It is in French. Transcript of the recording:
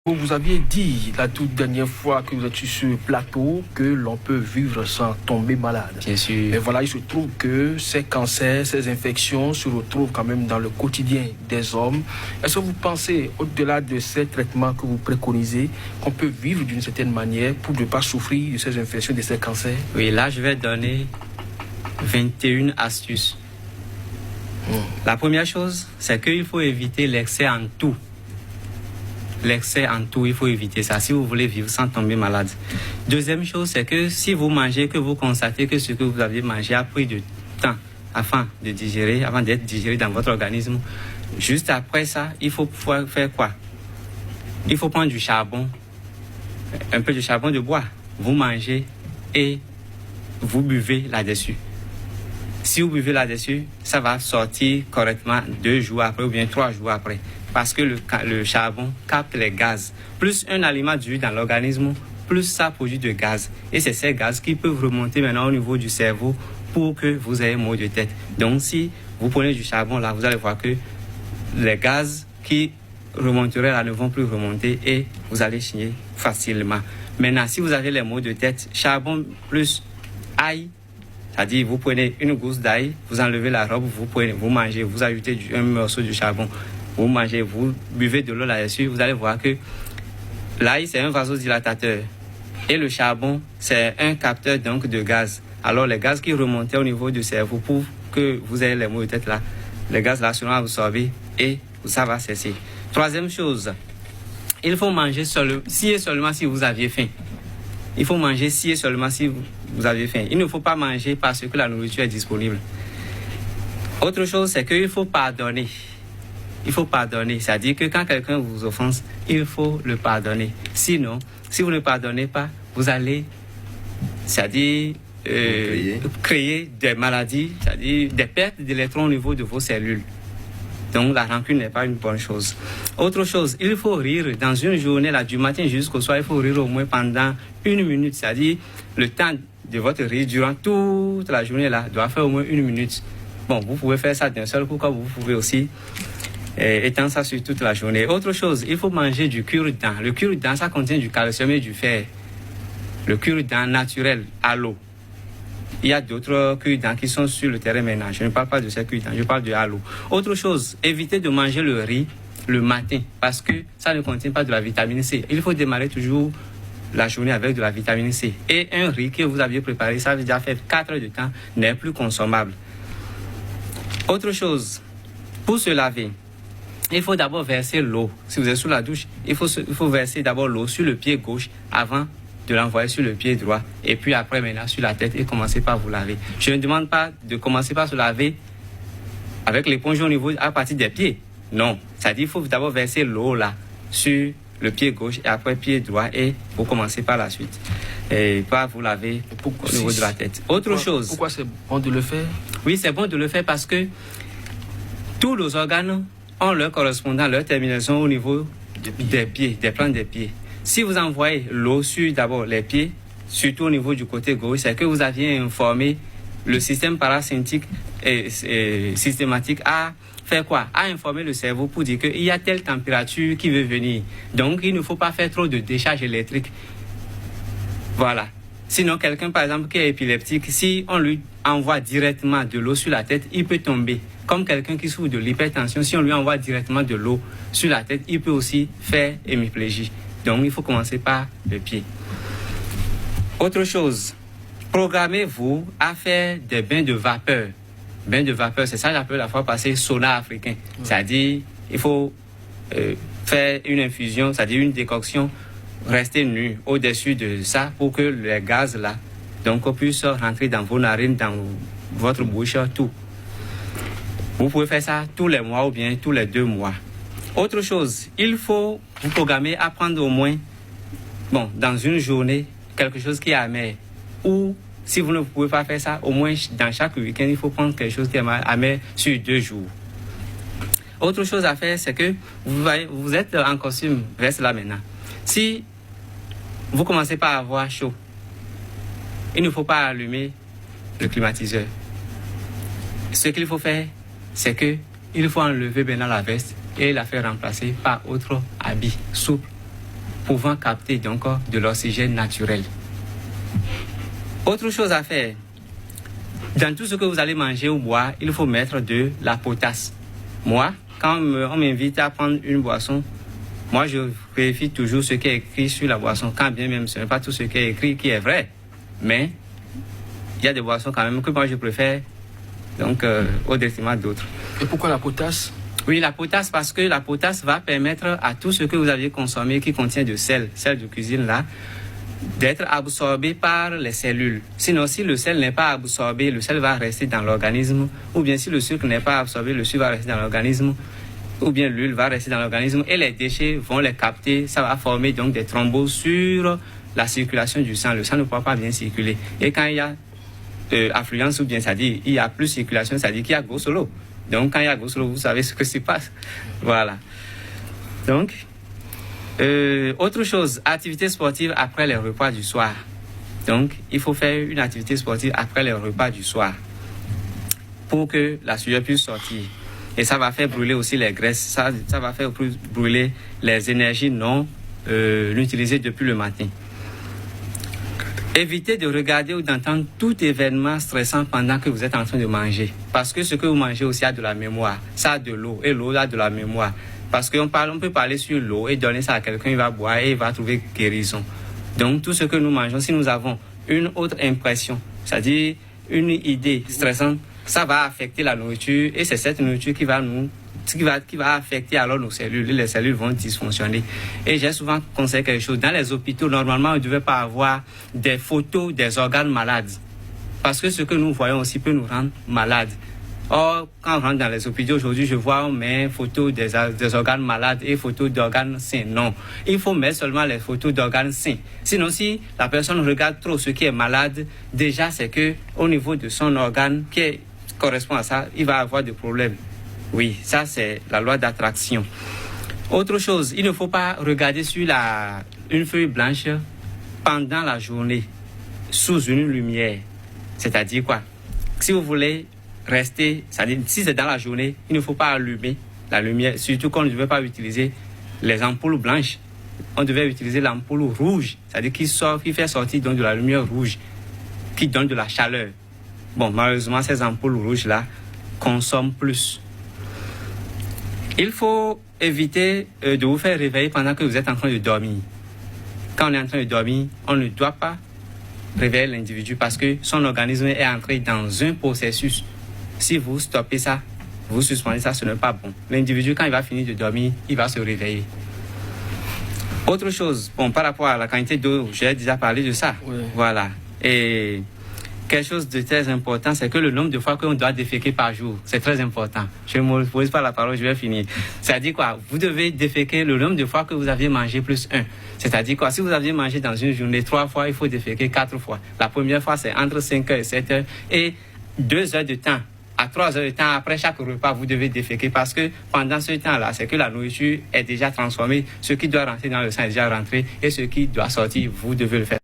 Vous aviez dit la toute dernière fois que vous êtes sur ce plateau que l'on peut vivre sans tomber malade. Bien sûr. Et voilà, il se trouve que ces cancers, ces infections se retrouvent quand même dans le quotidien des hommes. Est-ce que vous pensez, au-delà de ces traitements que vous préconisez, qu'on peut vivre d'une certaine manière pour ne pas souffrir de ces infections, de ces cancers? Oui, là, je vais donner 21 astuces. La première chose, c'est qu'il faut éviter l'excès en tout. L'excès en tout, il faut éviter ça si vous voulez vivre sans tomber malade. Deuxième chose, c'est que si vous mangez, que vous constatez que ce que vous avez mangé a pris du temps avant de digérer, avant d'être digéré dans votre organisme, juste après ça, il faut pouvoir faire quoi? Il faut prendre du charbon, un peu de charbon de bois. Vous mangez et vous buvez là-dessus. Si vous buvez là-dessus, ça va sortir correctement 2 jours après ou bien 3 jours après. Parce que le charbon capte les gaz. Plus un aliment dure dans l'organisme, plus ça produit de gaz. Et c'est ces gaz qui peuvent remonter maintenant au niveau du cerveau pour que vous ayez mal de tête. Donc si vous prenez du charbon là, vous allez voir que les gaz qui remonteraient là ne vont plus remonter et vous allez chigner facilement. Maintenant, si vous avez les maux de tête, charbon plus ail, c'est-à-dire vous prenez une gousse d'ail, vous enlevez la robe, vous mangez, vous ajoutez un morceau de charbon. Vous mangez, vous buvez de l'eau là-dessus, vous allez voir que l'ail, c'est un vasodilatateur. Et le charbon, c'est un capteur donc de gaz. Alors, les gaz qui remontaient au niveau du cerveau pour que vous ayez les maux de tête là, les gaz là seront absorbés et ça va cesser. Troisième chose, il faut manger si et seulement si vous aviez faim. Il faut manger si et seulement si vous avez faim. Il ne faut pas manger parce que la nourriture est disponible. Autre chose, c'est qu'il faut pardonner. Il faut pardonner, c'est-à-dire que quand quelqu'un vous offense, il faut le pardonner. Sinon, si vous ne pardonnez pas, vous allez, c'est-à-dire créer des maladies, c'est-à-dire des pertes d'électrons au niveau de vos cellules. Donc la rancune n'est pas une bonne chose. Autre chose, il faut rire dans une journée, là, du matin jusqu'au soir, il faut rire au moins pendant 1 minute, c'est-à-dire le temps de votre rire durant toute la journée là doit faire au moins 1 minute. Bon, vous pouvez faire ça d'un seul coup, comme vous pouvez aussi étendre ça sur toute la journée. Autre chose, il faut manger du cure-dent. Le cure-dent, ça contient du calcium et du fer. Le cure-dent naturel à l'eau. Il y a d'autres cure-dents qui sont sur le terrain maintenant. Je ne parle pas de ces cure-dents, je parle de à l'eau. Autre chose, évitez de manger le riz le matin parce que ça ne contient pas de la vitamine C. Il faut démarrer toujours la journée avec de la vitamine C. Et un riz que vous aviez préparé, ça veut déjà fait 4 heures de temps, n'est plus consommable. Autre chose, pour se laver, il faut d'abord verser l'eau. Si vous êtes sous la douche, il faut verser d'abord l'eau sur le pied gauche avant de l'envoyer sur le pied droit. Et puis après, maintenant, sur la tête et commencez par vous laver. Je ne demande pas de commencer par se laver avec l'éponge au niveau à partir des pieds. Non. C'est-à-dire qu'il faut d'abord verser l'eau là sur le pied gauche et après pied droit et vous commencez par la suite. Et pas vous laver au niveau de la tête. Autre chose. Pourquoi c'est bon de le faire? Oui, c'est bon de le faire parce que tous nos organes ont leur correspondant, leur terminaison au niveau des pieds, des plantes des pieds. Si vous envoyez l'eau sur d'abord les pieds, surtout au niveau du côté gauche, c'est que vous aviez informé le système parasympathique et systématique à faire quoi? À informer le cerveau pour dire qu'il y a telle température qui veut venir. Donc, il ne faut pas faire trop de décharge électrique. Voilà. Sinon, quelqu'un, par exemple, qui est épileptique, si on lui envoie directement de l'eau sur la tête, il peut tomber. Comme quelqu'un qui souffre de l'hypertension, si on lui envoie directement de l'eau sur la tête, il peut aussi faire hémiplégie. Donc, il faut commencer par le pied. Autre chose, programmez-vous à faire des bains de vapeur. Bains de vapeur, c'est ça que j'appelle la fois passée sauna africain. C'est-à-dire, il faut faire une infusion, c'est-à-dire une décoction, rester nu au-dessus de ça pour que les gaz là, donc, puissent rentrer dans vos narines, dans votre bouche, tout. Vous pouvez faire ça tous les mois ou bien tous les 2 mois. Autre chose, il faut vous programmer à prendre au moins, dans une journée, quelque chose qui est amer. Ou, si vous ne pouvez pas faire ça, au moins dans chaque week-end, il faut prendre quelque chose qui est amer sur 2 jours. Autre chose à faire, c'est que vous êtes en costume veste là maintenant. Si vous commencez par avoir chaud, il ne faut pas allumer le climatiseur. Ce qu'il faut faire, c'est qu'il faut enlever maintenant la veste et la faire remplacer par autre habit souple pouvant capter donc de l'oxygène naturel. Autre chose à faire, dans tout ce que vous allez manger ou boire, il faut mettre de la potasse. Moi, quand on m'invite à prendre une boisson, moi je vérifie toujours ce qui est écrit sur la boisson, quand bien même ce n'est pas tout ce qui est écrit qui est vrai, mais il y a des boissons quand même que moi je préfère donc au détriment d'autres. Et pourquoi la potasse? Oui, la potasse, parce que la potasse va permettre à tout ce que vous aviez consommé qui contient de sel de cuisine là, d'être absorbé par les cellules. Sinon, si le sel n'est pas absorbé, le sel va rester dans l'organisme, ou bien si le sucre n'est pas absorbé, le sucre va rester dans l'organisme, ou bien l'huile va rester dans l'organisme, et les déchets vont les capter, ça va former donc des thromboses sur la circulation du sang. Le sang ne pourra pas bien circuler. Et quand il y a affluence, ou bien ça dit il y a plus circulation, ça dit qu'il y a go solo. Donc, quand il y a go solo, vous savez ce que se passe. Voilà. Donc, autre chose, activité sportive après les repas du soir. Donc, il faut faire une activité sportive après les repas du soir pour que la sueur puisse sortir. Et ça va faire brûler aussi les graisses. Ça va faire brûler les énergies non utilisées depuis le matin. Évitez de regarder ou d'entendre tout événement stressant pendant que vous êtes en train de manger. Parce que ce que vous mangez aussi a de la mémoire. Ça a de l'eau et l'eau a de la mémoire. Parce qu'on peut parler sur l'eau et donner ça à quelqu'un, il va boire et il va trouver guérison. Donc tout ce que nous mangeons, si nous avons une autre impression, c'est-à-dire une idée stressante, ça va affecter la nourriture et c'est cette nourriture qui va affecter alors nos cellules. Et les cellules vont dysfonctionner. Et j'ai souvent conseillé quelque chose. Dans les hôpitaux, normalement, on ne devait pas avoir des photos des organes malades. Parce que ce que nous voyons aussi peut nous rendre malades. Or, quand on rentre dans les hôpitaux aujourd'hui, je vois on met photos des organes malades et photos d'organes sains. Non, il faut mettre seulement les photos d'organes sains. Sinon, si la personne regarde trop ce qui est malade, déjà c'est que au niveau de son organe qui correspond à ça, il va avoir des problèmes. Oui, ça c'est la loi d'attraction. Autre chose, il ne faut pas regarder sur une feuille blanche pendant la journée, sous une lumière. C'est-à-dire quoi? Si vous voulez rester, c'est-à-dire si c'est dans la journée, il ne faut pas allumer la lumière, surtout qu'on ne devait pas utiliser les ampoules blanches. On devait utiliser l'ampoule rouge, c'est-à-dire qui fait sortir donc de la lumière rouge, qui donne de la chaleur. Bon, malheureusement, ces ampoules rouges-là consomment plus. Il faut éviter de vous faire réveiller pendant que vous êtes en train de dormir. Quand on est en train de dormir, on ne doit pas réveiller l'individu parce que son organisme est entré dans un processus. Si vous stoppez ça, vous suspendez ça, ce n'est pas bon. L'individu, quand il va finir de dormir, il va se réveiller. Autre chose, bon, par rapport à la quantité d'eau, j'ai déjà parlé de ça. Oui. Voilà. Et quelque chose de très important, c'est que le nombre de fois qu'on doit déféquer par jour, c'est très important. Je ne me pose pas la parole, je vais finir. C'est-à-dire quoi? Vous devez déféquer le nombre de fois que vous aviez mangé plus 1. C'est-à-dire quoi? Si vous aviez mangé dans une journée 3 fois, il faut déféquer 4 fois. La première fois, c'est entre 5 heures et 7 heures. Et 2 heures de temps, à 3 heures de temps, après chaque repas, vous devez déféquer parce que pendant ce temps-là, c'est que la nourriture est déjà transformée. Ce qui doit rentrer dans le sang est déjà rentré et ce qui doit sortir, vous devez le faire.